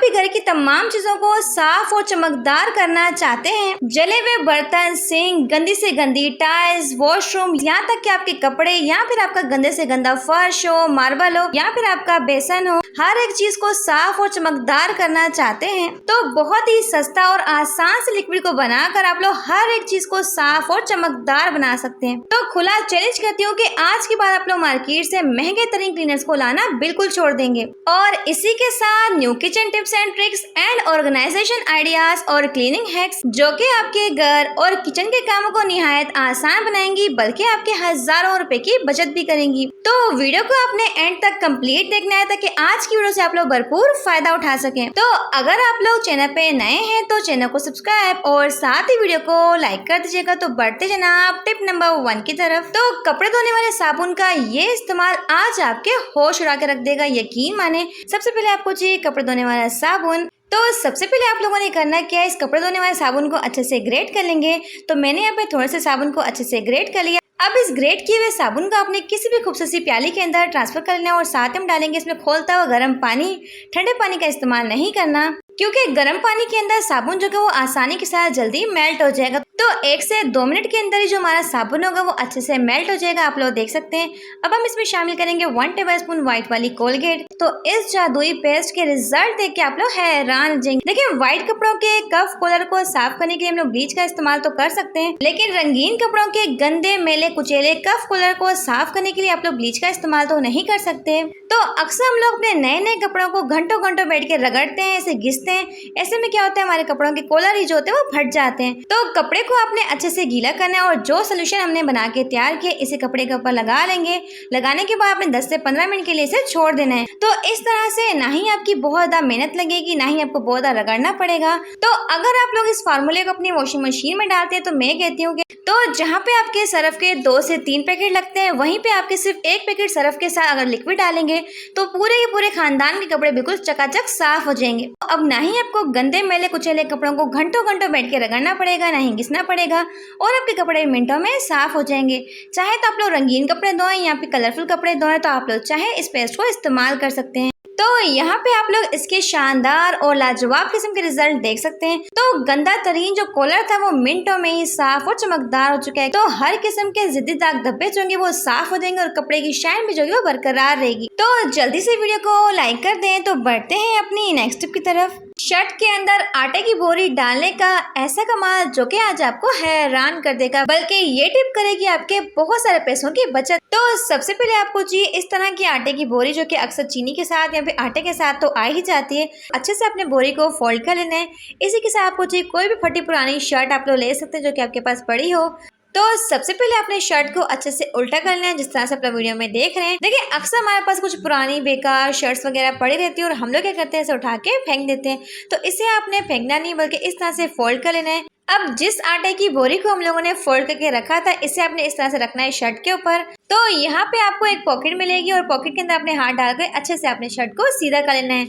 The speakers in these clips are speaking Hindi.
भी घर की तमाम चीजों को साफ और चमकदार करना चाहते हैं, जले हुए बर्तन, सिंक, गंदी से गंदी टाइल्स, वॉशरूम, यहाँ तक कि आपके कपड़े या फिर आपका गंदे से गंदा फर्श हो, मार्बल हो या फिर आपका बेसन हो, हर एक चीज को साफ और चमकदार करना चाहते हैं तो बहुत ही सस्ता और आसान से लिक्विड को बनाकर आप लोग हर एक चीज को साफ और चमकदार बना सकते हैं। तो खुला चैलेंज करती हूँ कि आज के बाद आप लोग मार्केट से महंगे तरीन क्लीनर्स को लाना बिल्कुल छोड़ देंगे। और इसी के साथ new kitchen tips and tricks and organisation ideas और क्लीनिंग हैक्स जो कि आपके घर और किचन के कामों को निहायत आसान बनाएंगी, बल्कि आपके हजारों रुपए की बचत भी करेंगी। तो वीडियो को आपने एंड तक कंप्लीट देखना है ताकि आज की वीडियो से आप लोग भरपूर फायदा उठा सकें। तो अगर आप लोग चैनल पे नए हैं तो चैनल को सब्सक्राइब और साथ ही वीडियो को लाइक कर दीजिएगा। तो बढ़ते जनाब टिप नंबर 1 की तरफ। तो कपड़े धोने वाले साबुन का ये इस्तेमाल आज आपके होश उड़ा के रख देगा, यकीन माने। सबसे पहले आपको चाहिए कपड़े धोने वाला साबुन। तो सबसे पहले आप लोगों ने करना क्या है, इस कपड़े धोने वाले साबुन को अच्छे से ग्रेट कर लेंगे। तो मैंने यहाँ पे थोड़े से साबुन को अच्छे से ग्रेट कर लिया। अब इस ग्रेट किए हुए साबुन को आपने किसी भी खूबसूरत सी प्याली के अंदर ट्रांसफर कर लेना है और साथ में डालेंगे इसमें खोलता हुआ गर्म पानी। ठंडे पानी का इस्तेमाल नहीं करना, क्योंकि गर्म पानी के अंदर साबुन जो है वो आसानी के साथ जल्दी मेल्ट हो जाएगा। तो 1 से 2 मिनट के अंदर ही जो हमारा साबुन होगा वो अच्छे से मेल्ट हो जाएगा, आप लोग देख सकते हैं। अब हम इसमें शामिल करेंगे 1 टेबलस्पून व्हाइट वाली कोलगेट। तो इस जादुई पेस्ट के रिजल्ट देख के आप लोग हैरान हो जाएंगे। देखिए, व्हाइट कपड़ों के कफ कॉलर को साफ करने के लिए हम लोग ब्लीच का इस्तेमाल तो कर सकते हैं, लेकिन रंगीन कपड़ों के गंदे मेले कुचेले कफ कॉलर को साफ करने के लिए आप लोग ब्लीच का इस्तेमाल तो नहीं कर सकते। तो अक्सर हम लोग अपने नए नए कपड़ों को घंटों घंटों बैठ के रगड़ते हैं, ऐसे घिसते हैं। ऐसे में क्या होता है, हमारे कपड़ों के कॉलर ही जो होते हैं वो फट जाते हैं। तो कपड़े को आपने अच्छे से गीला करना है और जो सोल्यूशन हमने बना के तैयार किया इसे कपड़े के ऊपर लगा लेंगे। लगाने के बाद आपने 10 से 15 मिनट के लिए इसे छोड़ देना है। तो इस तरह से ना ही आपकी बहुत ज्यादा मेहनत लगेगी, ना ही आपको बहुत ज्यादा रगड़ना पड़ेगा। तो अगर आप लोग इस फार्मूले को अपनी वॉशिंग मशीन में डालते हैं तो मैं कहती हूँ कि तो जहाँ पे आपके सर्फ के 2 से 3 पैकेट लगते हैं, वहीं पे आपके सिर्फ 1 पैकेट सर्फ के साथ अगर लिक्विड डालेंगे तो पूरे के पूरे खानदान के कपड़े बिल्कुल चकाचक साफ हो जाएंगे। अब ना ही आपको गंदे मैले कुचेले कपड़ों को घंटों घंटों बैठ के रगड़ना पड़ेगा, ना ही घिसना पड़ेगा और आपके कपड़े मिनटों में साफ हो जाएंगे। चाहे तो आप लोग रंगीन कपड़े धोएं या फिर कलरफुल कपड़े धोएं, तो आप लोग चाहे इस पेस्ट को इस्तेमाल कर सकते हैं। तो यहाँ पे आप लोग इसके शानदार और लाजवाब किस्म के रिजल्ट देख सकते हैं। तो गंदा तरीन जो कॉलर था वो मिनटों में ही साफ और चमकदार हो चुका है। तो हर किस्म के जिद्दी दाग धब्बे जो होंगे वो साफ हो जाएंगे और कपड़े की शाइन भी जो है वो बरकरार रहेगी। तो जल्दी से वीडियो को लाइक कर दें। तो बढ़ते हैं अपनी नेक्स्ट टिप की तरफ। शर्ट के अंदर आटे की बोरी डालने का ऐसा कमाल जो कि आज आपको हैरान कर देगा, बल्कि ये टिप करेगी आपके बहुत सारे पैसों की बचत। तो सबसे पहले आपको चाहिए इस तरह की आटे की बोरी जो कि अक्सर चीनी के साथ या फिर आटे के साथ तो आ ही जाती है। अच्छे से अपने बोरी को फोल्ड कर लेना है। इसी के साथ आपको चाहिए कोई भी फटी पुरानी शर्ट आप लोग ले सकते हैं जो कि आपके पास पड़ी हो। तो सबसे पहले अपने शर्ट को अच्छे से उल्टा कर लेना है, जिस तरह से आप वीडियो में देख रहे हैं। देखिए, अक्सर हमारे पास कुछ पुरानी बेकार शर्ट्स वगैरह पड़ी रहती है और हम लोग क्या करते हैं, इसे उठा के फेंक देते हैं। तो इसे आपने फेंकना नहीं बल्कि इस तरह से फोल्ड कर लेना है। अब जिस आटे की बोरी को हम लोगों ने फोल्ड करके रखा था, इसे आपने इस तरह से रखना है शर्ट के ऊपर। तो यहाँ पे आपको एक पॉकेट मिलेगी और पॉकेट के अंदर अपने हाथ डालकर अच्छे से अपने शर्ट को सीधा कर लेना है।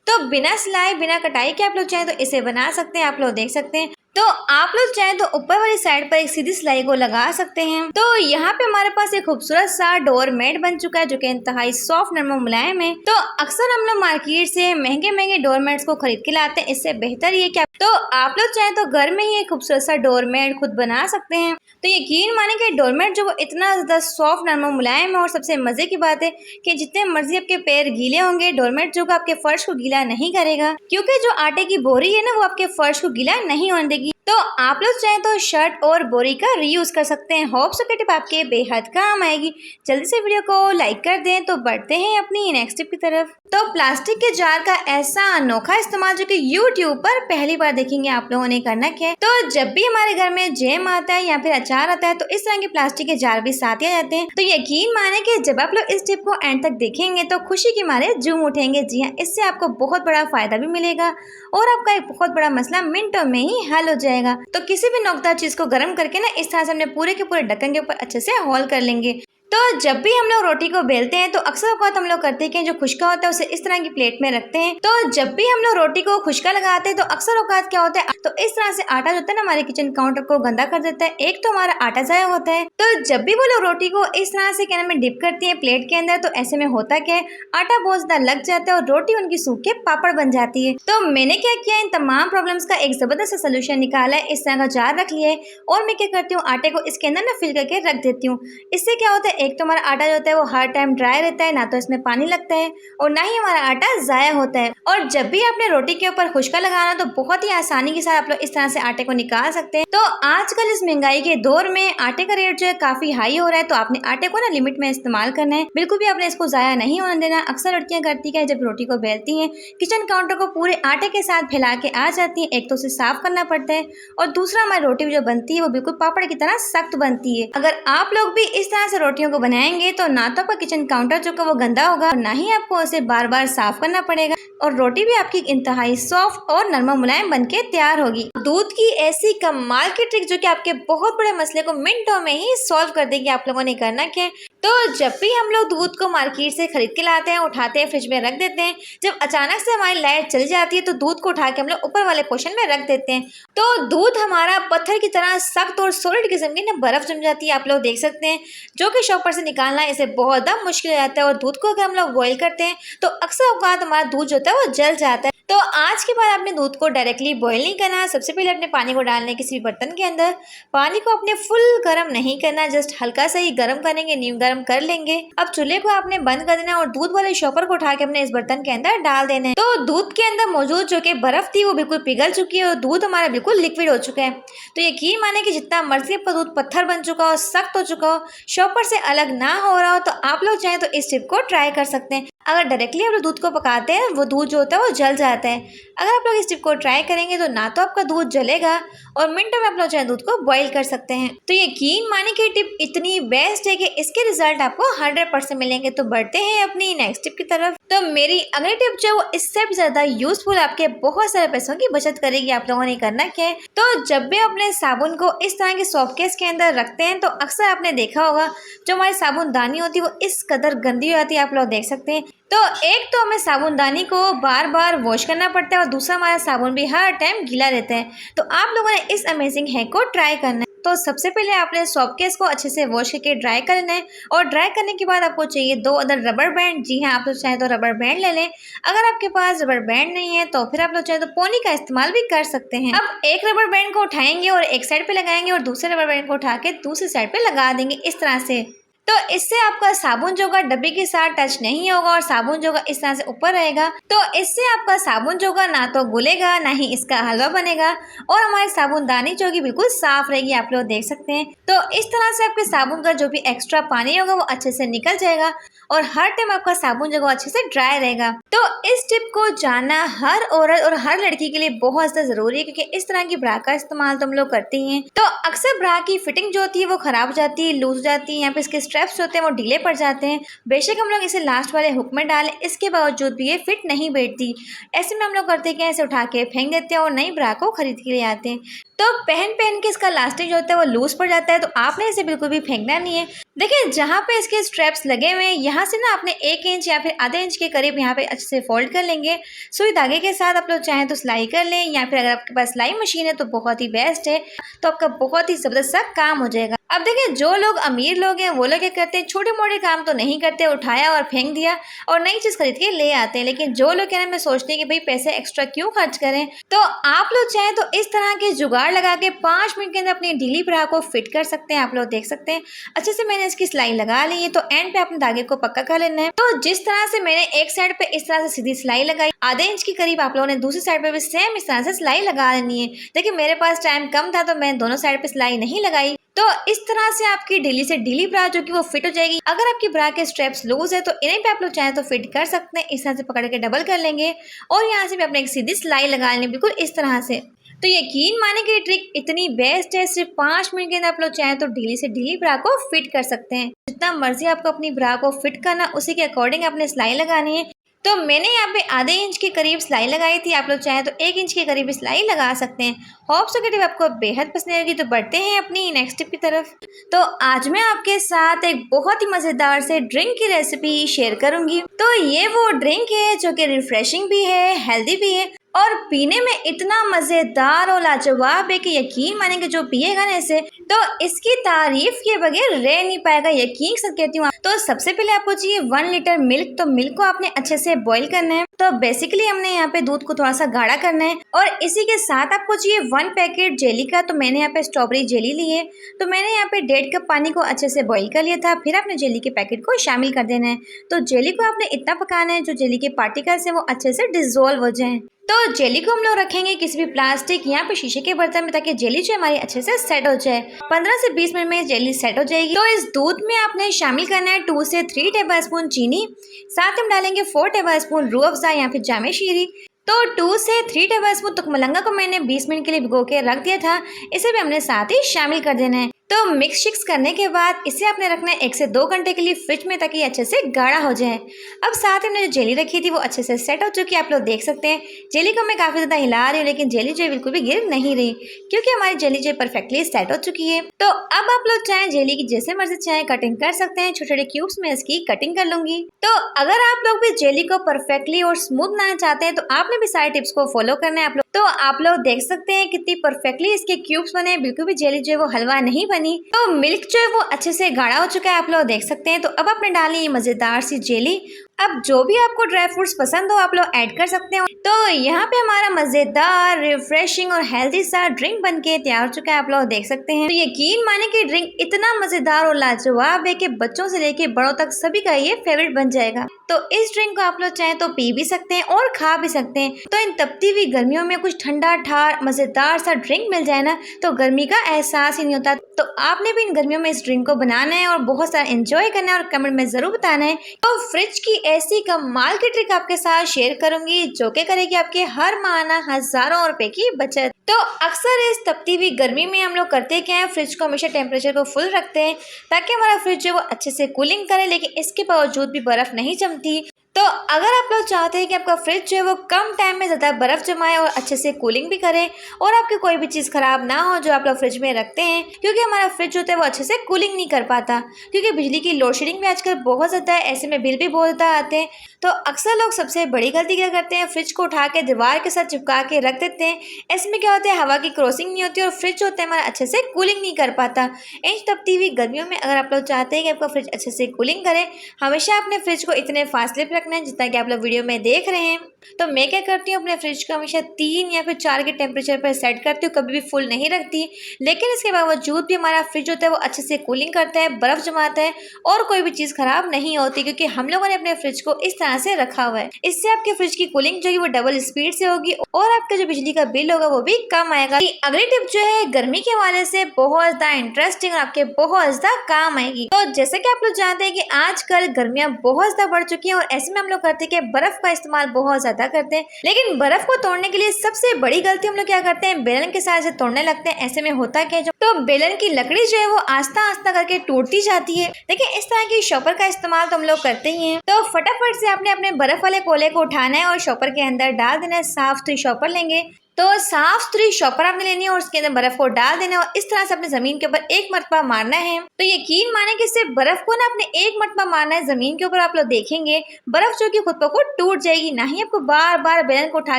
तो बिना सिलाई बिना कटाई के आप लोग चाहें तो इसे बना सकते हैं, आप लोग देख सकते हैं। तो आप लोग चाहें तो ऊपर वाली साइड पर एक सीधी सिलाई को लगा सकते हैं। तो यहाँ पे हमारे पास एक खूबसूरत सा डोर मैट बन चुका है जो कि इंतहाई सॉफ्ट नरम मुलायम है। तो अक्सर हम लोग मार्केट से महंगे महंगे डोर मैट्स को खरीद के लाते हैं, इससे बेहतर ये क्या तो आप लोग चाहें तो घर में ही एक खूबसूरत सा डोर मैट खुद बना सकते हैं। तो यकीन माने कि डोर मैट जो वो इतना ज्यादा सॉफ्ट नरम मुलायम है और सबसे मजे की बात है कि जितने मर्जी आपके पैर गीले होंगे, डोर मैट जो आपके फर्श को गीला नहीं करेगा, क्योंकि जो आटे की बोरी है ना वो आपके फर्श को गीला नहीं होने देगी। तो आप लोग चाहें तो शर्ट और बोरी का रीयूज कर सकते हैं। होप सो कि टिप आपके बेहद काम आएगी। जल्दी से वीडियो को लाइक कर दें। तो बढ़ते हैं अपनी नेक्स्ट टिप की तरफ। तो प्लास्टिक के जार का ऐसा अनोखा इस्तेमाल जो कि यूट्यूब पर पहली बार देखेंगे आप लोगों ने करना क्या है। तो जब भी हमारे घर में जैम आता है या फिर अचार आता है तो इस तरह के प्लास्टिक के जार भी साथ ही आ जाते हैं। तो यकीन माने कि जब आप लोग इस टिप को एंड तक देखेंगे तो खुशी के मारे झूम उठेंगे। जी हाँ, इससे आपको बहुत बड़ा फायदा भी मिलेगा और आपका एक बहुत बड़ा मसला मिनटों में ही हल हो जाएगा। तो किसी भी नोकदार चीज को गर्म करके ना इस तरह से हमने पूरे के पूरे ढक्कन के ऊपर अच्छे से होल कर लेंगे। तो जब भी हम लोग रोटी को बेलते हैं तो अक्सर औकात हम लोग करते हैं कि जो खुशका होता है उसे इस तरह की प्लेट में रखते हैं। तो जब भी हम लोग रोटी को खुशका लगाते हैं तो अक्सर औकात क्या होता है, तो इस तरह से आटा जो होता है ना हमारे किचन काउंटर को गंदा कर देता है। एक तो हमारा आटा ज़ाया होता है। तो जब भी वो लोग रोटी को इस तरह से क्या नाम है डिप करती है प्लेट के अंदर, तो ऐसे में होता क्या है, आटा बहुत ज्यादा लग जाता है और रोटी उनकी सूख के पापड़ बन जाती है। तो मैंने क्या किया, इन तमाम प्रॉब्लम्स का एक जबरदस्त सोल्यूशन निकाला है। इस तरह का जार रख लिया है और मैं क्या करती हूँ, आटे को इसके अंदर ना फिल करके रख देती हूँ। इससे क्या होता है, एक तो हमारा आटा जो होता है वो हर टाइम ड्राई रहता है, ना तो इसमें पानी लगता है और ना ही हमारा आटा ज़ाया होता है। और जब भी आपने रोटी के ऊपर खुशका लगाना तो बहुत ही आसानी के साथ आप लोग इस तरह से आटे को निकाल सकते हैं। तो आजकल इस महंगाई के दौर में आटे का रेट जो है काफी हाई हो रहा है, तो आपने आटे को ना लिमिट में इस्तेमाल करना है। बिल्कुल भी आपने इसको ज़ाया नहीं होने देना। अक्सर लड़कियां करती क्या है, जब रोटी को बेलती हैं किचन काउंटर को पूरे आटे के साथ फैला के आ जाती हैं। एक तो उसे साफ करना पड़ता है और दूसरा हमारी रोटी जो बनती है वो बिल्कुल पापड़ की तरह सख्त बनती है। अगर आप लोग भी इस तरह से रोटियों को बनाएंगे तो ना तो आपका किचन काउंटर जो का वो गंदा होगा और ना ही आपको उसे बार बार साफ करना पड़ेगा और रोटी भी आपकी इंतहाई सॉफ्ट और नरम मुलायम बनके तैयार होगी। दूध की ऐसी कमाल की ट्रिक जो कि आपके बहुत बड़े मसले को मिनटों में ही सॉल्व कर देगी। आप लोगों ने करना क्या है, तो जब भी हम लोग दूध को मार्केट से खरीद के लाते हैं, उठाते हैं, फ्रिज में रख देते हैं, जब अचानक से हमारी लाइट चली जाती है तो दूध को उठा के हम लोग ऊपर वाले पोर्शन में रख देते हैं। तो दूध हमारा पत्थर की तरह सख्त और सॉलिड किस्म की ना बर्फ जम जाती है। आप लोग देख सकते हैं, जो कि शॉपर से निकालना इसे बहुत ज़्यादा मुश्किल हो जाता है। और दूध को अगर हम लोग बॉईल करते हैं तो अक्सर औकात हमारा दूध जो होता है वो जल जाता है। तो आज के बाद आपने दूध को डायरेक्टली बॉईल नहीं करना। सबसे पहले अपने पानी को डालने किसी भी बर्तन के अंदर, पानी को अपने फुल गर्म नहीं करना, जस्ट हल्का सा ही गर्म करेंगे, नीम गर्म कर लेंगे। अब चूल्हे को आपने बंद कर देना और दूध वाले शॉपर को उठा के अपने इस बर्तन के अंदर डाल देना है। तो दूध के अंदर मौजूद जो कि बर्फ थी वो बिल्कुल पिघल चुकी है और दूध हमारा बिल्कुल लिक्विड हो चुका है। तो यकीन माने कि जितना मर्जी आपका दूध पत्थर बन चुका हो, सख्त हो चुका हो, शॉपर से अलग ना हो रहा हो, तो आप लोग चाहें तो इस टिप को ट्राई कर सकते हैं। अगर डायरेक्टली आप लोग दूध को पकाते हैं वो दूध जो होता है वो जल जाता है। अगर आप लोग इस टिप को ट्राई करेंगे तो ना तो आपका दूध जलेगा और मिनटों में आप लोग चाहे दूध को बॉईल कर सकते हैं। तो यकीन माने कि टिप इतनी बेस्ट है कि इसके रिजल्ट आपको 100% मिलेंगे। तो बढ़ते हैं अपनी नेक्स्ट टिप की तरफ। तो मेरी अगली टिप जो है वो इससे भी ज्यादा यूजफुल, आपके बहुत सारे पैसों की बचत करेगी। आप लोगों ने करना क्या है, तो जब भी अपने साबुन को इस तरह के सॉफ्ट केस के अंदर रखते हैं तो अक्सर आपने देखा होगा जो हमारी साबुनदानी होती है वो इस कदर गंदी हो जाती है। आप लोग देख सकते हैं, तो एक तो हमें साबुनदानी को बार बार वॉश करना पड़ता है और दूसरा हमारा साबुन भी हर टाइम गीला रहता है। तो आप लोगों ने इस अमेजिंग हैक को ट्राई करना है। तो सबसे पहले आपने सॉफ्ट केस को अच्छे से वॉश करके ड्राई कर लेना है और ड्राई करने के बाद आपको चाहिए 2 अदर रबर बैंड। जी हाँ, आप लोग चाहे तो रबर बैंड ले लें। अगर आपके पास रबर बैंड नहीं है तो फिर आप लोग चाहे तो पोनी का इस्तेमाल भी कर सकते हैं। अब एक रबर बैंड को उठाएंगे और एक साइड पे लगाएंगे और दूसरे रबर बैंड को उठा के दूसरी साइड पे लगा देंगे इस तरह से। तो इससे आपका साबुन जो होगा डब्बे के साथ टच नहीं होगा और साबुन जो होगा इस तरह से ऊपर रहेगा। तो इससे आपका साबुन जो होगा ना तो गुलेगा ना ही इसका हलवा बनेगा और हमारी साबुनदानी जो होगी बिल्कुल साफ रहेगी। आप लोग देख सकते हैं, तो इस तरह से आपके साबुन का जो भी एक्स्ट्रा पानी होगा वो अच्छे से निकल जाएगा और हर टाइम आपका साबुन जो होगा अच्छे से ड्राई रहेगा। तो इस टिप को जानना हर औरत और हर लड़की के लिए बहुत ज्यादा जरूरी है, क्योंकि इस तरह की ब्रा का इस्तेमाल तो हम लोग करते ही हैं। तो अक्सर ब्रा की फिटिंग जो होती है वो खराब हो जाती है, लूज हो जाती है, यहाँ पे इसके स्ट्रैप्स होते हैं वो ढीले पड़ जाते हैं। बेशक हम लोग इसे लास्ट वाले हुक में डालें, इसके बावजूद भी ये फिट नहीं बैठती। ऐसे में हम लोग करते हैं कि ऐसे उठा के फेंक देते हैं और नई ब्रा को खरीद के ले आते हैं। तो पहन के इसका लास्टिक जो होता है वो लूज पड़ जाता है। तो आपने इसे बिल्कुल भी फेंकना नहीं है। देखिए, जहाँ पे इसके स्ट्रैप्स लगे हुए हैं यहाँ से ना आपने 1 इंच या फिर आधे इंच के करीब यहाँ पे अच्छे से फोल्ड कर लेंगे। सुई धागे के साथ आप लोग चाहें तो सिलाई कर लें, या फिर अगर आपके पास सिलाई मशीन है तो बहुत ही बेस्ट है। तो आपका बहुत ही जबरदस्त सा काम हो जाएगा। अब देखिए, जो लोग अमीर लोग हैं वो लोग क्या करते हैं, छोटे मोटे काम तो नहीं करते, उठाया और फेंक दिया और नई चीज खरीद के ले आते हैं। लेकिन जो लोग कहने में सोचते हैं कि भाई पैसे एक्स्ट्रा क्यों खर्च करें, तो आप लोग चाहें तो इस तरह के जुगाड़ लगा के 5 मिनट के अंदर अपनी ढीली ब्रा को फिट कर सकते हैं। आप लोग देख सकते हैं, अच्छे से मैंने इसकी सिलाई लगा ली है। तो एंड पे अपने धागे को पक्का कर लेना है। तो जिस तरह से मैंने एक साइड पे इस तरह से सीधी सिलाई लगाई, आधे इंच के करीब आप लोगों ने दूसरी साइड पे भी सेम इस तरह से सिलाई लगा लेनी है। देखिए, मेरे पास टाइम कम था तो मैं दोनों साइड पे सिलाई नहीं लगाई। तो इस तरह से आपकी ढीली से ढीली ब्रा जो कि वो फिट हो जाएगी। अगर आपकी ब्रा के स्ट्रैप्स लूज है तो इन्हीं पे आप लोग चाहें तो फिट कर सकते हैं। इस तरह से पकड़ के डबल कर लेंगे और यहाँ से भी अपने एक सीधी सिलाई लगा लेंगे, बिल्कुल इस तरह से। तो यकीन माने कि ट्रिक इतनी बेस्ट है, सिर्फ 5 मिनट के अंदर आप लोग चाहें तो ढीली से ढीली ब्रा को फिट कर सकते हैं। जितना मर्जी आपको अपनी ब्रा को फिट करना, उसी के अकॉर्डिंग आपने सिलाई लगानी है। तो मैंने यहाँ पे आधे इंच के करीब सिलाई लगाई थी, आप लोग चाहें तो 1 इंच के करीब सिलाई लगा सकते हैं। होप सो कि टिप आपको बेहद पसंद आएगी। तो बढ़ते हैं अपनी नेक्स्ट टिप की तरफ। तो आज मैं आपके साथ एक बहुत ही मज़ेदार से ड्रिंक की रेसिपी शेयर करूंगी। तो ये वो ड्रिंक है जो कि रिफ्रेशिंग भी है, हेल्दी भी है और पीने में इतना मज़ेदार और लाजवाब है कि यकीन मानेंगे जो पिएगा ना इसे तो इसकी तारीफ किए बगैर रह नहीं पाएगा, यकीन से कहती हूँ। तो सबसे पहले आपको चाहिए 1 लीटर मिल्क। तो मिल्क को आपने अच्छे से बॉईल करना है। तो बेसिकली हमने यहाँ पे दूध को थोड़ा सा गाढ़ा करना है और इसी के साथ आपको चाहिए 1 पैकेट जेली का। तो मैंने यहाँ पे स्ट्रॉबेरी जेली ली है। तो मैंने यहाँ पे 1.5 कप पानी को अच्छे से बॉईल कर लिया था। फिर आपने जेली के पैकेट को शामिल कर देना है। तो जेली को आपने इतना पकाना है जो जेली के पार्टिकल्स है वो अच्छे से डिजोल्व हो जाए। तो जेली को हम लोग रखेंगे किसी भी प्लास्टिक या फिर शीशे के बर्तन में ताकि जेली जो हमारी अच्छे से सेट हो जाए। 15 से 20 मिनट में जेली सेट हो जाएगी। तो इस दूध में आपने शामिल करना है 2 से 3 टेबलस्पून चीनी, साथ हम डालेंगे 4 टेबलस्पून रूह अफ़ज़ा या फिर जामे शीरी। तो 2 से 3 टेबलस्पून तुकमलंगा को मैंने 20 मिनट के लिए भिगो के रख दिया था, इसे भी हमने साथ ही शामिल कर देना है। तो मिक्स शिक्स करने के बाद इसे आपने रखना है 1 से 2 घंटे के लिए फ्रिज में ताकि अच्छे से गाढ़ा हो जाए। अब साथ ही हमने जो जेली रखी थी वो अच्छे से सेट हो चुकी है, आप लोग देख सकते हैं। जेली को मैं काफ़ी ज़्यादा हिला रही हूँ लेकिन जेली जो है बिल्कुल भी गिर नहीं रही क्योंकि हमारी जेली जो परफेक्टली सेट हो चुकी है। तो अब आप लोग चाहें जेली की जैसे मर्जी चाहें कटिंग कर सकते हैं। छोटे छोटे क्यूब्स में इसकी कटिंग कर लूंगी। तो अगर आप लोग भी जेली को परफेक्टली और स्मूथ बनाना चाहते हैं तो आपने भी सारे टिप्स को फॉलो करना है। आप लोग देख सकते हैं कितनी परफेक्टली इसके क्यूब्स बने, बिल्कुल भी जेली जो है वो हलवा नहीं बनी। तो मिल्क जो है वो अच्छे से गाढ़ा हो चुका है, आप लोग देख सकते हैं। तो अब आपने डाली ये मज़ेदार सी जेली। अब जो भी आपको ड्राई फ्रूट्स पसंद हो आप लोग ऐड कर सकते हो। तो यहाँ पे हमारा मज़ेदार, रिफ्रेशिंग और हेल्दी सा ड्रिंक बनके तैयार हो चुका है, आप लोग देख सकते हैं। तो यकीन माने कि ड्रिंक इतना मज़ेदार और लाजवाब है कि बच्चों से लेके बड़ों तक सभी का ये फेवरेट बन जाएगा। तो इस ड्रिंक को आप लोग चाहें तो पी भी सकते हैं और खा भी सकते हैं। तो इन तपती हुई गर्मियों में कुछ ठंडा ठार मज़ेदार सा ड्रिंक मिल जाए ना तो गर्मी का एहसास ही नहीं होता। तो आपने भी इन गर्मियों में इस ड्रिंक को बनाना है और बहुत सारा एंजॉय करना है और कमेंट में ज़रूर बताना है। तो फ्रिज की ऐसी कमाल की ट्रिक आपके साथ शेयर करूंगी जो कि करेगी आपके हर माह हज़ारों रुपए की बचत। तो अक्सर इस तपती हुई गर्मी में हम लोग करते क्या है, फ्रिज को हमेशा टेम्परेचर को फुल रखते हैं ताकि हमारा फ्रिज जो है वो अच्छे से कूलिंग करे, लेकिन इसके बावजूद भी बर्फ़ नहीं जमती। तो अगर आप लोग चाहते हैं कि आपका फ्रिज जो है वो कम टाइम में ज़्यादा बर्फ़ जमाए और अच्छे से कूलिंग भी करे और आपकी कोई भी चीज़ ख़राब ना हो जो आप लोग फ्रिज में रखते हैं, क्योंकि हमारा फ्रिज होता है वो अच्छे से कूलिंग नहीं कर पाता क्योंकि बिजली की लोड शेडिंग भी आजकल बहुत ज़्यादा है, ऐसे में बिल भी बहुत ज़्यादा आते हैं। तो अक्सर लोग सबसे बड़ी गलती क्या करते हैं, फ्रिज को उठा के दीवार के साथ चिपका के रख देते हैं। ऐसे में क्या होता है, हवा की क्रॉसिंग नहीं होती और फ्रिज होता है हमारा अच्छे से कूलिंग नहीं कर पाता। इन तपती हुई गर्मियों में अगर आप लोग चाहते हैं कि आपका फ्रिज अच्छे से कूलिंग करे, हमेशा अपने फ्रिज को इतने फासले पर रखना है जितना कि आप लोग वीडियो में देख रहे हैं। तो मैं क्या करती हूँ, अपने फ्रिज को हमेशा 3 या फिर 4 के टेम्परेचर पर सेट करती हूँ, कभी भी फुल नहीं रखती। लेकिन इसके बावजूद भी हमारा फ्रिज होता है वो अच्छे से कूलिंग करता है, बर्फ़ जमाता है और कोई भी चीज़ ख़राब नहीं होती क्योंकि हम लोगों ने अपने फ्रिज को इस तरह से रखा हुआ है। इससे आपके फ्रिज की कूलिंग जो है वो डबल स्पीड से होगी और आपका जो बिजली का बिल होगा वो भी कम आएगा। अगली टिप जो है गर्मी के हवाले से बहुत ज़्यादा इंटरेस्टिंग और आपके बहुत ज़्यादा काम आएगी। तो जैसे कि आप लोग जानते हैं कि आजकल गर्मियाँ बहुत ज़्यादा बढ़ चुकी हैं और ऐसे में हम लोग करते हैं कि बर्फ़ का इस्तेमाल बहुत ज़्यादा करते हैं, लेकिन बर्फ़ को तोड़ने के लिए सबसे बड़ी गलती हम लोग क्या करते हैं, बेलन के साथ से तोड़ने लगते हैं। ऐसे में होता क्या है, तो बेलन की लकड़ी जो है वो आस्ता आस्ता करके टूटती जाती है। लेकिन इस तरह की शॉपर का इस्तेमाल तो हम लोग करते ही हैं। तो फटाफट से आपने अपने बर्फ़ वाले कोले को उठाना है और शॉपर के अंदर डाल देना है। साफ सुथरी शॉपर लेंगे, तो साफ सुथरी शॉपर आपने लेनी है और उसके अंदर बर्फ को डाल देना है और इस तरह से अपने जमीन के ऊपर एक मरतबा मारना है। तो यकीन माने कि सिर्फ बर्फ को ना आपने एक मरतबा मारना है जमीन के ऊपर, आप लोग देखेंगे बर्फ जो कि खुद ब खुद टूट जाएगी। ना ही आपको बार बार बेलन को उठा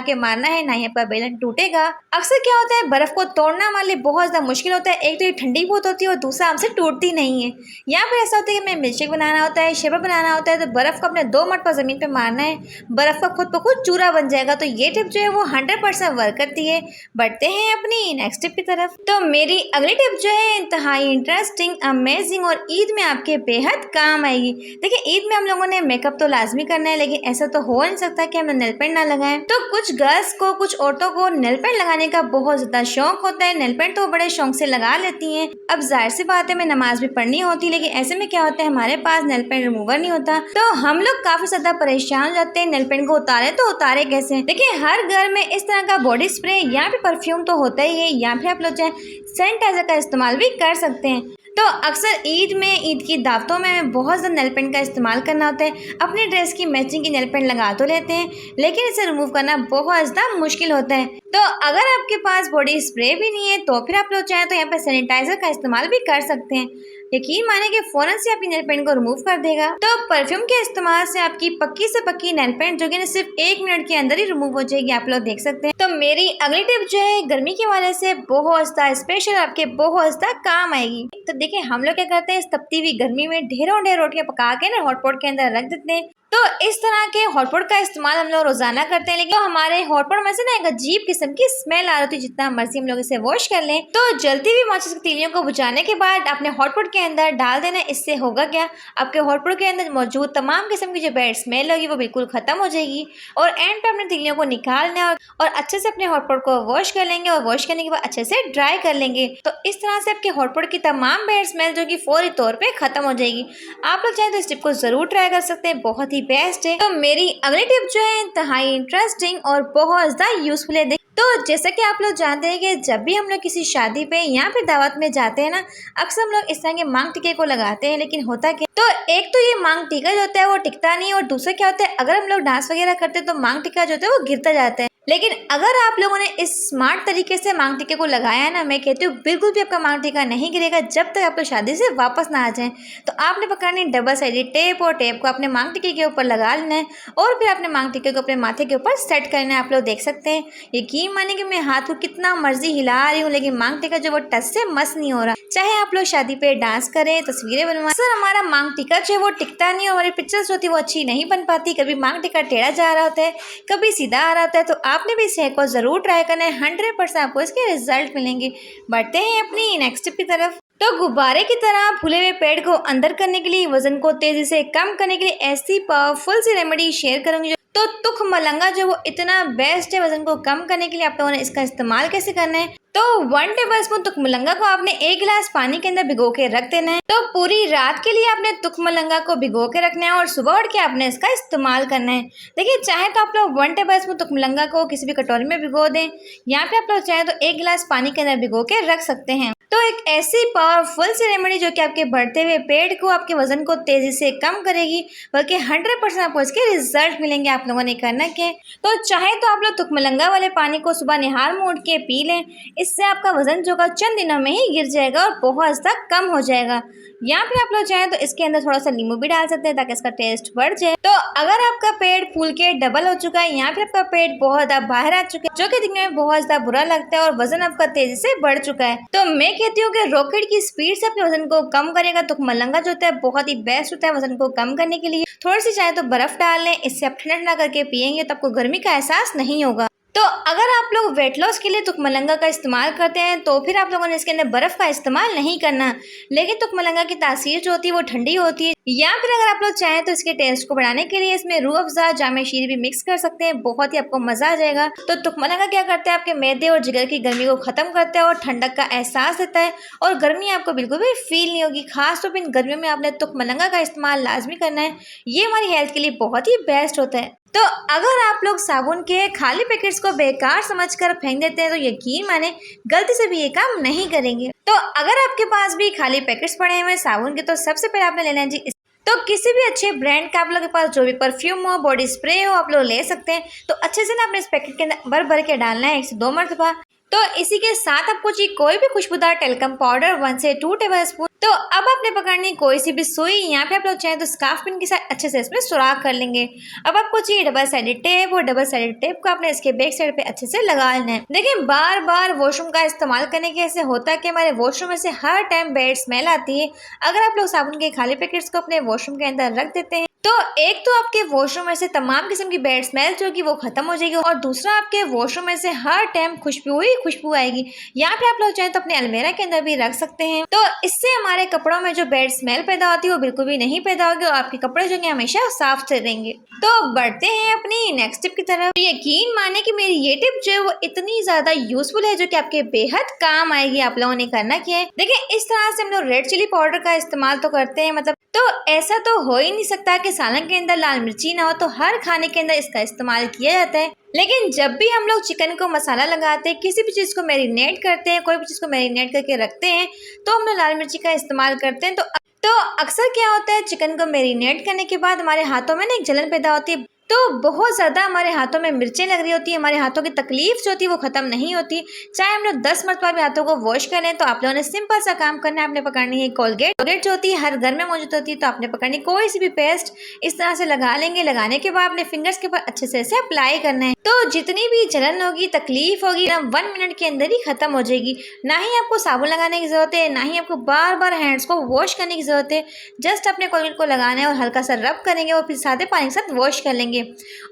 के मारना है, ना ही आपका बेलन टूटेगा। अक्सर क्या होता है, बर्फ को तोड़ना हमारे लिए बहुत ज्यादा मुश्किल होता है। एक तो ये ठंडी बहुत होती है और दूसरा हमसे टूटती नहीं है। यहाँ पर ऐसा होता है कि हमें मिल्कशेक बनाना होता है, शेपर बनाना होता है, तो बर्फ को अपने 2 मरतबा जमीन पे मारना है, बर्फ का खुद ब खुद चूरा बन जाएगा। तो ये टिप जो है वो 100% वर्क करती है। बढ़ते हैं अपनी नेक्स्ट टिप की तरफ। तो मेरी अगली टिप जो है इंतहाई इंटरेस्टिंग, अमेजिंग और ईद में आपके बेहद काम आएगी। देखिए, ईद में हम लोगों ने मेकअप तो लाजमी करना है, लेकिन ऐसा तो हो नहीं सकता कि हम नेल पेंट ना लगाएं। तो कुछ गर्ल्स को, कुछ औरतों को नेल पेंट लगाने का बहुत ज्यादा शौक होता है। नेल पेंट तो बड़े शौक से लगा लेती हैं। अब जाहिर सी बात है, हमें नमाज भी पढ़नी होती है, लेकिन ऐसे में क्या होता है, हमारे पास नेल पेंट रिमूवर नहीं होता। तो हम लोग काफी ज्यादा परेशान हो जाते हैं, नेल पेंट को उतारे तो उतारे कैसे। देखिए, हर घर में इस तरह का बॉडी स्प्रे या फिर परफ्यूम तो होता ही है, या फिर आप लोग चाहे सैनिटाइजर का इस्तेमाल भी कर सकते हैं। तो अक्सर ईद में, ईद की दावतों में हमें बहुत ज़्यादा नेल पेंट का इस्तेमाल करना होता है। अपनी ड्रेस की मैचिंग की नेल पेंट लगा तो लेते हैं, लेकिन इसे रिमूव करना बहुत ज़्यादा मुश्किल होता है। तो अगर आपके पास बॉडी स्प्रे भी नहीं है तो फिर आप लोग चाहें तो यहाँ पे सैनिटाइजर का इस्तेमाल भी कर सकते हैं। यकीन माने कि फ़ौरन से आपकी नेल पेंट को रिमूव कर देगा। तो परफ्यूम के इस्तेमाल से आपकी पक्की से पक्की नेल पेंट जो कि ना सिर्फ 1 मिनट के अंदर ही रिमूव हो जाएगी, आप लोग देख सकते हैं। तो मेरी अगली टिप जो है गर्मी के वाले से बहुत ज़्यादा स्पेशल, आपके बहुत ज़्यादा काम आएगी। तो देखिए हम लोग क्या करते हैं, इस तपती हुई गर्मी में ढेरों रोटियां पका के ना हॉटपॉट के अंदर रख देते हैं। तो इस तरह के हॉटपॉट का इस्तेमाल हम लोग रोजाना करते हैं, लेकिन तो हमारे हॉटपॉट में से ना एक अजीब किस्म की स्मेल आ रही है। जितना मर्जी हम लोग इसे वॉश कर लें, तो जलती हुई माचिस की तीलियों को बुझाने के बाद अपने हॉटपॉट के अंदर डाल देना। इससे होगा क्या, आपके हॉटपॉट के अंदर मौजूद तमाम किस्म की जो बैड स्मेल होगी वो बिल्कुल खत्म हो जाएगी। और एंड पे अपने तीलियों को निकालना और अच्छे से अपने हॉटपॉट को वॉश कर लेंगे और वॉश करने के बाद अच्छे से ड्राई कर लेंगे। तो इस तरह से आपके हॉटपॉट की तमाम बैड स्मेल जो कि फौरी तौर पे खत्म हो जाएगी। आप लोग चाहे तो इस टिप को जरूर ट्राई कर सकते हैं, बहुत ही बेस्ट है। तो मेरी अगली टिप जो है इंतहाई इंटरेस्टिंग और बहुत ज़्यादा यूजफुल है। तो जैसा कि आप लोग जानते हैं कि जब भी हम लोग किसी शादी पे या फिर दावत में जाते हैं ना, अक्सर हम लोग इस तरह के मांग टीके को लगाते हैं, लेकिन होता क्या, तो एक तो ये मांग टीका जो होता है वो टिकता नहीं, और दूसरा क्या होता है, अगर हम लोग डांस वगैरह करते हैं तो मांग टीका जो होता है वो गिरता जाता है। लेकिन अगर आप लोगों ने इस स्मार्ट तरीके से मांग टीके को लगाया है ना, मैं कहती हूँ बिल्कुल भी आपका मांग टीका नहीं गिरेगा जब तक आप लोग शादी से वापस ना आ जाएं। तो आपने पकड़नी डबल साइडेड टेप, और टेप को अपने मांग टीके के ऊपर लगा लेना है और फिर अपने मांग टीके को अपने माथे के ऊपर सेट करना है। आप लोग देख सकते हैं, यकीन माने कि मैं हाथ को कितना मर्जी हिला रही हूँ, लेकिन मांग टीका जो वो टच से मस नहीं हो रहा। चाहे आप लोग शादी पे डांस करें, तस्वीरें बनवाएं, सर हमारा मांग टीका जो है वो टिकता नहीं, और हमारी पिक्चर्स होती है वो अच्छी नहीं बन पाती। कभी मांग टीका टेढ़ा जा रहा होता है, कभी सीधा आ रहा होता है। तो आपने भी इस हैक को जरूर ट्राई करना है, 100% आपको इसके रिजल्ट मिलेंगे। बढ़ते हैं अपनी नेक्स्ट टिप की तरफ। तो गुब्बारे की तरह फूले हुए पेड़ को अंदर करने के लिए, वजन को तेजी से कम करने के लिए ऐसी पावरफुल सी रेमेडी शेयर करूंगी। तो तुख मलंगा जो वो इतना बेस्ट है वजन को कम करने के लिए। आप लोगों ने इसका इस्तेमाल कैसे करना है, तो 1 टेबलस्पून तुख मलंगा को आपने 1 गिलास पानी के अंदर भिगो के रख देना है। तो पूरी रात के लिए आपने तुख मलंगा को भिगो के रखना है और सुबह उठ के आपने इसका इस्तेमाल करना है। देखिए चाहे तो आप लोग 1 टेबलस्पून तुख मलंगा को किसी भी कटोरी में भिगो दें, या फिर आप लोग चाहे तो 1 गिलास पानी के अंदर भिगो के रख सकते हैं। तो एक ऐसी पावरफुल सी रेमेडी जो कि आपके बढ़ते हुए पेट को, आपके वजन को तेजी से कम करेगी, बल्कि 100% आपको इसके रिजल्ट मिलेंगे। आप लोगों ने करना क्या है, तो चाहे तो आप लोग तुखमलंगा वाले पानी को सुबह निहार में उठ के पी लें। इससे आपका वजन जो का चंद दिनों में ही गिर जाएगा और बहुत ज़्यादा कम हो जाएगा। या फिर आप लोग चाहें तो इसके अंदर थोड़ा सा नींबू भी डाल सकते हैं ताकि इसका टेस्ट बढ़ जाए। तो अगर आपका पेट फूल के डबल हो चुका है, या फिर आपका पेट बहुत ज़्यादा बाहर आ चुका है जो कि दिखने में बहुत ज़्यादा बुरा लगता है, और वजन आपका तेजी से बढ़ चुका है, तो मैं कहती हूँ कि रॉकेट की स्पीड से अपने वजन को कम करेगा। तो मलंगा जो होता है बहुत ही बेस्ट होता है वजन को कम करने के लिए। थोड़ी सी चाहे तो बर्फ डाल लें, इससे आप ठंडा ठंडा करके पियेंगे तो आपको गर्मी का एहसास नहीं होगा। तो अगर आप लोग वेट लॉस के लिए तुखमलंगा का इस्तेमाल करते हैं तो फिर आप लोगों ने इसके अंदर बर्फ़ का इस्तेमाल नहीं करना, लेकिन तुखमलंगा की तासीर जो होती है वो ठंडी होती है। या फिर अगर आप लोग चाहें तो इसके टेस्ट को बढ़ाने के लिए इसमें रूह अफ़ज़ा, जामे शीरी भी मिक्स कर सकते हैं, बहुत ही आपको मज़ा आ जाएगा। तो तुखमलंगा क्या करता है, आपके मैदे और जिगर की गर्मी को ख़त्म करता है और ठंडक का एहसास देता है, और गर्मी आपको बिल्कुल भी फील नहीं होगी। खासतौर पर इन गर्मियों में आपने तुखमलंगा का इस्तेमाल लाजमी करना है, ये हमारी हेल्थ के लिए बहुत ही बेस्ट होता है। तो अगर आप लोग साबुन के खाली पैकेट्स को बेकार समझकर फेंक देते हैं तो यकीन माने गलती से भी ये काम नहीं करेंगे। तो अगर आपके पास भी खाली पैकेट्स पड़े हुए साबुन के, तो सबसे पहले आपने लेना है जी तो किसी भी अच्छे ब्रांड का आप लोग के पास जो भी परफ्यूम हो, बॉडी स्प्रे हो, आप लोग ले सकते हैं। तो अच्छे से ना अपने इस पैकेट के अंदर भर भर के डालना है 1 से 2 मरतबा। तो इसी के साथ आपको जी कोई भी खुशबूदार टेल्कम पाउडर 1 से 2 टेबलस्पून। तो अब आपने पकड़नी कोई सी भी सुई, यहाँ पे आप लोग चाहें तो स्कार्फ पिन के साथ अच्छे से इसमें सुराख कर लेंगे। अब आपको चाहिए डबल साइडेड टेप, और डबल साइडेड टेप को आपने इसके बैक साइड पे अच्छे से लगा लेना है। देखिए बार बार वॉशरूम का इस्तेमाल करने के ऐसे होता है कि हमारे वॉशरूम में से हर टाइम बैड स्मेल आती है। अगर आप लोग साबुन के खाली पैकेट्स को अपने वॉशरूम के अंदर रख देते हैं तो एक तो आपके वॉशरूम में से तमाम किस्म की बैड स्मेल जो कि वो खत्म हो जाएगी, और दूसरा आपके वॉशरूम में से हर टाइम खुशबू ही खुशबू आएगी। यहाँ पे आप लोग चाहें तो अपने अलमीरा के अंदर भी रख सकते हैं। तो इससे हमारे कपड़ों में जो बैड स्मेल पैदा होती है वो बिल्कुल भी नहीं पैदा होगी, और आपके कपड़े जो है हमेशा साफ से रहेंगे। तो बढ़ते हैं अपनी नेक्स्ट टिप की तरफ। यकीन माने कि मेरी ये टिप जो है वो इतनी ज्यादा यूजफुल है जो कि आपके बेहद काम आएगी। आप लोगों ने करना क्या है, देखिए इस तरह से हम लोग रेड चिली पाउडर का इस्तेमाल तो करते हैं, मतलब तो ऐसा तो हो ही नहीं सकता कि सालन के अंदर लाल मिर्ची ना हो, तो हर खाने के अंदर इसका इस्तेमाल किया जाता है। लेकिन जब भी हम लोग चिकन को मसाला लगाते हैं, किसी भी चीज़ को मैरिनेट करते हैं, कोई भी चीज़ को मैरिनेट करके रखते हैं, तो हम लोग लाल मिर्ची का इस्तेमाल करते हैं। तो अक्सर क्या होता है, चिकन को मैरिनेट करने के बाद हमारे हाथों में ना एक जलन पैदा होती है। तो बहुत ज़्यादा हमारे हाथों में मिर्चें लग रही होती है, हमारे हाथों की तकलीफ जो होती है वो ख़त्म नहीं होती। चाहे हम लोग 10 मरतबा भी हाथों को वॉश कर लें, तो आप लोगों ने सिंपल सा काम करना है, आपने पकड़नी है कोलगेट जो होती है हर घर में मौजूद होती है। तो आपने पकड़नी कोई सी भी पेस्ट इस तरह से लगा लेंगे। लगाने के बाद अपने फिंगर्स के ऊपर अच्छे से इसे अप्लाई करना है। तो जितनी भी जलन होगी, तकलीफ होगी ना, 1 मिनट के अंदर ही खत्म हो जाएगी। ना ही आपको साबुन लगाने की ज़रूरत है, ना ही आपको बार बार हैंड्स को वॉश करने की ज़रूरत है। जस्ट अपने कोलगेट को लगाना है और हल्का सा रब करेंगे और फिर सादे पानी के साथ वॉश कर लेंगे,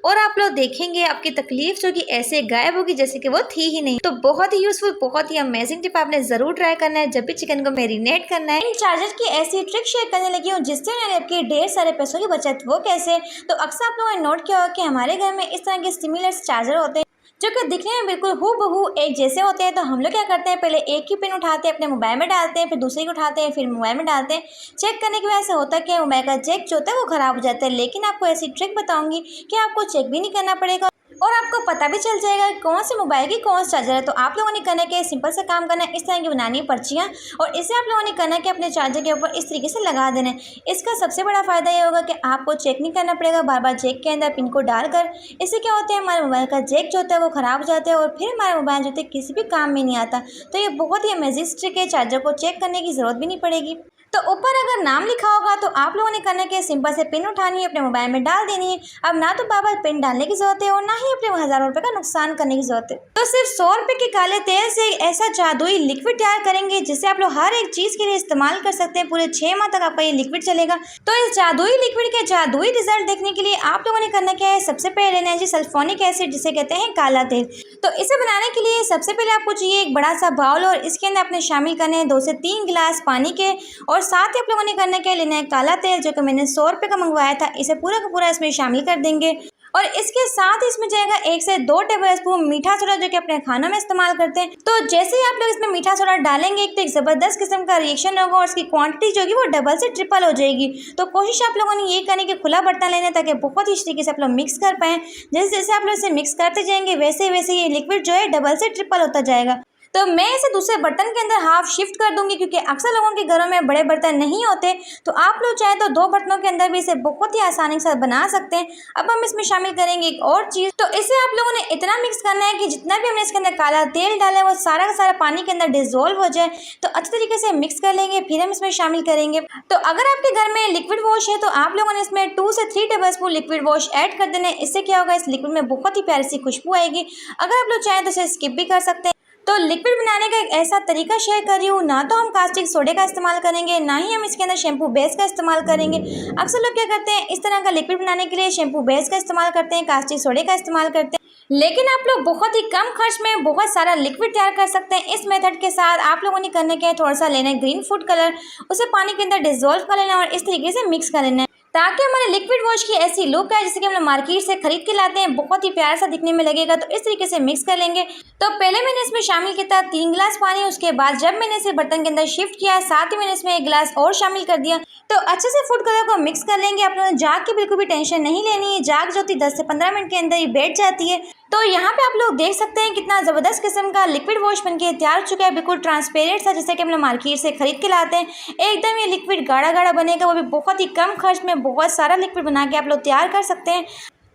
और आप लोग देखेंगे आपकी तकलीफ जो कि ऐसे गायब होगी जैसे कि वो थी ही नहीं। तो बहुत ही यूजफुल, बहुत ही अमेजिंग टिप आपने जरूर ट्राई करना है जब भी चिकन को मैरिनेट करना है। इन चार्जर की ऐसी ट्रिक शेयर करने लगी हूँ जिससे मैंने आपके ढेर सारे पैसों की बचत। वो कैसे? तो अक्सर आप लोगों ने नोट किया होगा कि हमारे घर में इस तरह के सिमिलर चार्जर होते हैं जो कि दिखने में बिल्कुल हूबहू एक जैसे होते हैं। तो हम लोग क्या करते हैं, पहले एक ही पिन उठाते हैं, अपने मोबाइल में डालते हैं, फिर दूसरी को उठाते हैं, फिर मोबाइल में डालते हैं। चेक करने की वजह से होता है कि मोबाइल का जैक जो होता है वो ख़राब हो जाता है। लेकिन आपको ऐसी ट्रिक बताऊंगी कि आपको चेक भी नहीं करना पड़ेगा और आपको पता भी चल जाएगा कौन से मोबाइल की कौन सा चार्जर है। तो आप लोगों ने करना है सिंपल से काम करना है, इस तरह की बनानी है पर्चियाँ, और इसे आप लोगों ने करना है कि अपने चार्जर के ऊपर इस तरीके से लगा देना है। इसका सबसे बड़ा फ़ायदा ये होगा कि आपको चेक नहीं करना पड़ेगा बार बार जैक के अंदर पिन को डालकर। इससे क्या होता है, हमारे मोबाइल का जैक जो होता है वो ख़राब हो जाता है और फिर हमारा मोबाइल जो होता है किसी भी काम में नहीं आता। तो ये बहुत ही अमेजिंग ट्रिक है, चार्जर को चेक करने की ज़रूरत भी नहीं पड़ेगी। तो ऊपर अगर नाम लिखा होगा तो आप लोगों ने करना है सिंपल से पिन उठानी है, अपने मोबाइल में डाल देनी है। अब ना तो बार बार पिन डालने की जरूरत है और ना ही अपने हज़ारों रुपए का नुकसान करने की जरूरत है। तो सिर्फ 100 रुपए के काले तेल से ऐसा जादुई लिक्विड तैयार करेंगे जिससे आप लोग हर एक चीज़ के लिए इस्तेमाल कर सकते हैं। पूरे 6 माह तक आपका ये लिक्विड चलेगा। तो इस जादुई लिक्विड के जादुई रिजल्ट देखने के लिए आप लोगों ने करना क्या है, सबसे पहले लेना है जी सल्फोनिक एसिड, जिसे कहते हैं काला तेल। तो इसे बनाने के लिए सबसे पहले आपको चाहिए एक बड़ा सा बाउल, और इसके अंदर आपने शामिल करने हैं 2 से 3 गिलास पानी के, और साथ ही आप लोगों ने करना क्या, लेना है काला तेल जो कि मैंने 100 रुपये का मंगवाया था। इसे पूरा का पूरा इसमें शामिल कर देंगे, और इसके साथ इसमें जाएगा 1 से 2 टेबल स्पून मीठा सोडा जो कि अपने खानों में इस्तेमाल करते हैं। तो जैसे ही आप लोग इसमें मीठा सोडा डालेंगे एक ज़बरदस्त किस्म का रिएक्शन होगा और इसकी क्वांटिटी जो होगी वो डबल से ट्रिपल हो जाएगी। तो कोशिश आप लोगों ने ये करने की खुला बर्तन लेना ताकि बहुत ही तरीके से आप लोग मिक्स कर पाएँ। जैसे जैसे आप लोग इसे मिक्स करते जाएंगे वैसे वैसे ये लिक्विड जो है डबल से ट्रिपल होता जाएगा। तो मैं इसे दूसरे बर्तन के अंदर हाफ शिफ्ट कर दूंगी क्योंकि अक्सर लोगों के घरों में बड़े बर्तन नहीं होते। तो आप लोग चाहे तो 2 बर्तनों के अंदर भी इसे बहुत ही आसानी से बना सकते हैं। अब हम इसमें शामिल करेंगे एक और चीज़। तो इसे आप लोगों ने इतना मिक्स करना है कि जितना भी हमने इसके अंदर काला तेल डाला है वो सारा का सारा पानी के अंदर डिजोल्व हो जाए। तो अच्छे तरीके से मिक्स कर लेंगे, फिर हम इसमें शामिल करेंगे। तो अगर आपके घर में लिक्विड वॉश है तो आप लोगों ने इसमें 2 से 3 table spoon liquid wash add कर देना है। इससे क्या होगा, इस लिक्विड में बहुत ही प्यारी सी खुशबू आएगी। अगर आप लोग चाहें तो इसे स्किप भी कर सकते हैं। तो लिक्विड बनाने का एक ऐसा तरीका शेयर कर रही हूँ, ना तो हम कास्टिक सोडे का इस्तेमाल करेंगे, ना ही हम इसके अंदर शैम्पू बेस का इस्तेमाल करेंगे। अक्सर लोग क्या करते हैं, इस तरह का लिक्विड बनाने के लिए शैम्पू बेस का इस्तेमाल करते हैं, कास्टिक सोडे का इस्तेमाल करते हैं। लेकिन आप लोग बहुत ही कम खर्च में बहुत सारा लिक्विड तैयार कर सकते हैं इस मेथड के साथ। आप लोगों ने करने के थोड़ा सा लेना है ग्रीन फूड कलर, उसे पानी के अंदर डिजोल्व कर लेना और इस तरीके से मिक्स कर लेना है ताकि हमारे लिक्विड वॉश की ऐसी लुक है जैसे कि हम लोग मार्केट से खरीद के लाते हैं, बहुत ही प्यारा सा दिखने में लगेगा। तो इस तरीके से मिक्स कर लेंगे। तो पहले मैंने इसमें शामिल किया था 3 गिलास पानी। उसके बाद जब मैंने इसे बर्तन के अंदर शिफ्ट किया, साथ ही मैंने इसमें 1 गिलास और शामिल कर दिया। तो अच्छे से फूड कलर को मिक्स कर लेंगे। आप लोगों ने जाग की बिल्कुल भी टेंशन नहीं लेनी है, जाग जो होती 10 से 15 मिनट के अंदर ही बैठ जाती है। तो यहाँ पे आप लोग देख सकते हैं कितना ज़बरदस्त किस्म का लिक्विड वॉश बनके तैयार हो चुका है, बिल्कुल ट्रांसपेरेंट सा जैसे कि हम लोग मार्केट से खरीद के लाते हैं। एकदम ये लिक्विड गाढ़ा गाढ़ा बनेगा, वो भी बहुत ही कम खर्च में बहुत सारा लिक्विड बना के आप लोग तैयार कर सकते हैं।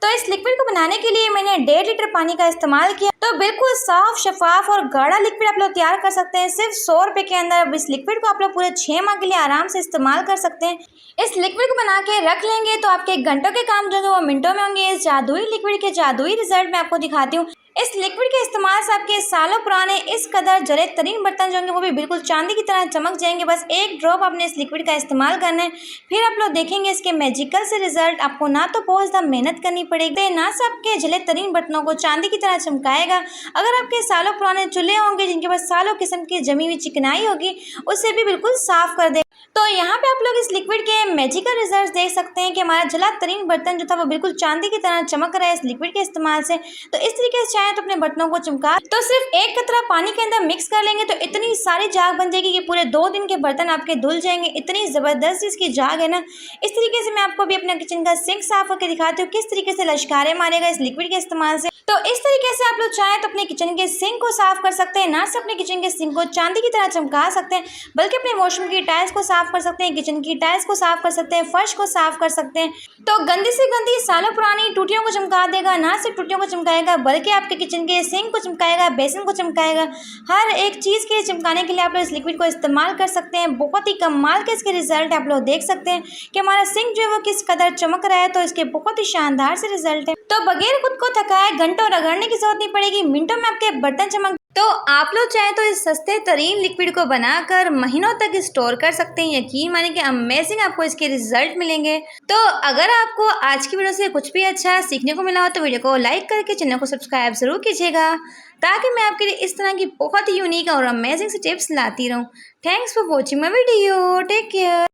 तो इस लिक्विड को बनाने के लिए मैंने 1.5 लीटर पानी का इस्तेमाल किया। तो बिल्कुल साफ, शफाफ और गाढ़ा लिक्विड आप लोग तैयार कर सकते हैं सिर्फ 100 रुपये के अंदर। अब इस लिक्विड को आप लोग पूरे 6 माह के लिए आराम से इस्तेमाल कर सकते हैं। इस लिक्विड को बना के रख लेंगे तो आपके घंटों के काम जो है वो मिनटों में होंगे। इस जादुई लिक्विड के जादुई रिजल्ट मैं आपको दिखाती हूँ। इस लिक्विड के इस्तेमाल से आपके सालों पुराने इस कदर जले तरीन बर्तन जो होंगे वो भी बिल्कुल चांदी की तरह चमक जाएंगे। बस 1 ड्रॉप आपने इस लिक्विड का इस्तेमाल करना है, फिर आप लोग देखेंगे इसके मैजिकल से रिजल्ट। आपको ना तो बहुत ज़्यादा मेहनत करनी पड़ेगी, ना से आपके जले तरीन बर्तनों को चांदी की तरह चमकाएगा। अगर आपके सालों पुराने चूल्हे होंगे जिनके पास सालों किस्म की जमी हुई चिकनाई होगी, उससे भी बिल्कुल साफ कर देगा। तो यहाँ पे आप लोग इस लिक्विड के मैजिकल रिजल्ट्स देख सकते हैं कि हमारा जला तरीन बर्तन जो था वो बिल्कुल चांदी की तरह चमक रहा है इस लिक्विड के इस्तेमाल से। तो इस तरीके से चाहे तो अपने बर्तनों को चमका तो सिर्फ एक कतरा पानी के अंदर मिक्स कर लेंगे तो इतनी सारी जाग बन जाएगी कि पूरे 2 दिन के बर्तन आपके धुल जाएंगे। इतनी ज़बरदस्त इसकी जाग है ना। इस तरीके से मैं आपको अभी अपना किचन का सिंक साफ करके दिखाती हूँ किस तरीके से लश्कारे मारेगा इस लिक्विड के इस्तेमाल से। तो इस तरीके से आप लोग चाहें तो अपने किचन के सिंक को साफ कर सकते हैं। ना सिर्फ अपने किचन के सिंक को चांदी की तरह चमका सकते हैं बल्कि अपने वॉशरूम की टाइल्स को साफ कर सकते हैं, किचन की टाइल्स को साफ कर सकते हैं, फर्श को साफ कर सकते हैं। तो गंदी से गंदी सालों पुरानी टूटियों को चमका देगा। ना सिर्फ टूटियों को चमकाएगा बल्कि आपके किचन के सिंक को चमकाएगा, बेसिन को चमकाएगा। हर एक चीज़ के चमकाने के लिए आप लोग इस लिक्विड को इस्तेमाल कर सकते हैं। बहुत ही कमाल के इसके रिजल्ट आप लोग देख सकते हैं कि हमारा सिंक जो है वो किस कदर चमक रहा है। तो इसके बहुत ही शानदार से रिजल्ट है। तो बगैर खुद को थकाए घंटों रगड़ने की जरूरत नहीं पड़ेगी, मिनटों में आपके बर्तन चमक। तो आप लोग चाहे तो इस सस्ते तरीन लिक्विड को बनाकर महीनों तक स्टोर कर सकते हैं। यकीन मानिए कि अमेजिंग आपको इसके रिजल्ट मिलेंगे। तो अगर आपको आज की वीडियो से कुछ भी अच्छा सीखने को मिला हो तो वीडियो को लाइक करके चैनल को सब्सक्राइब जरूर कीजिएगा ताकि मैं आपके लिए इस तरह की बहुत ही यूनिक और अमेजिंग से टिप्स लाती रहूँ। Thanks for watching my video. Take care.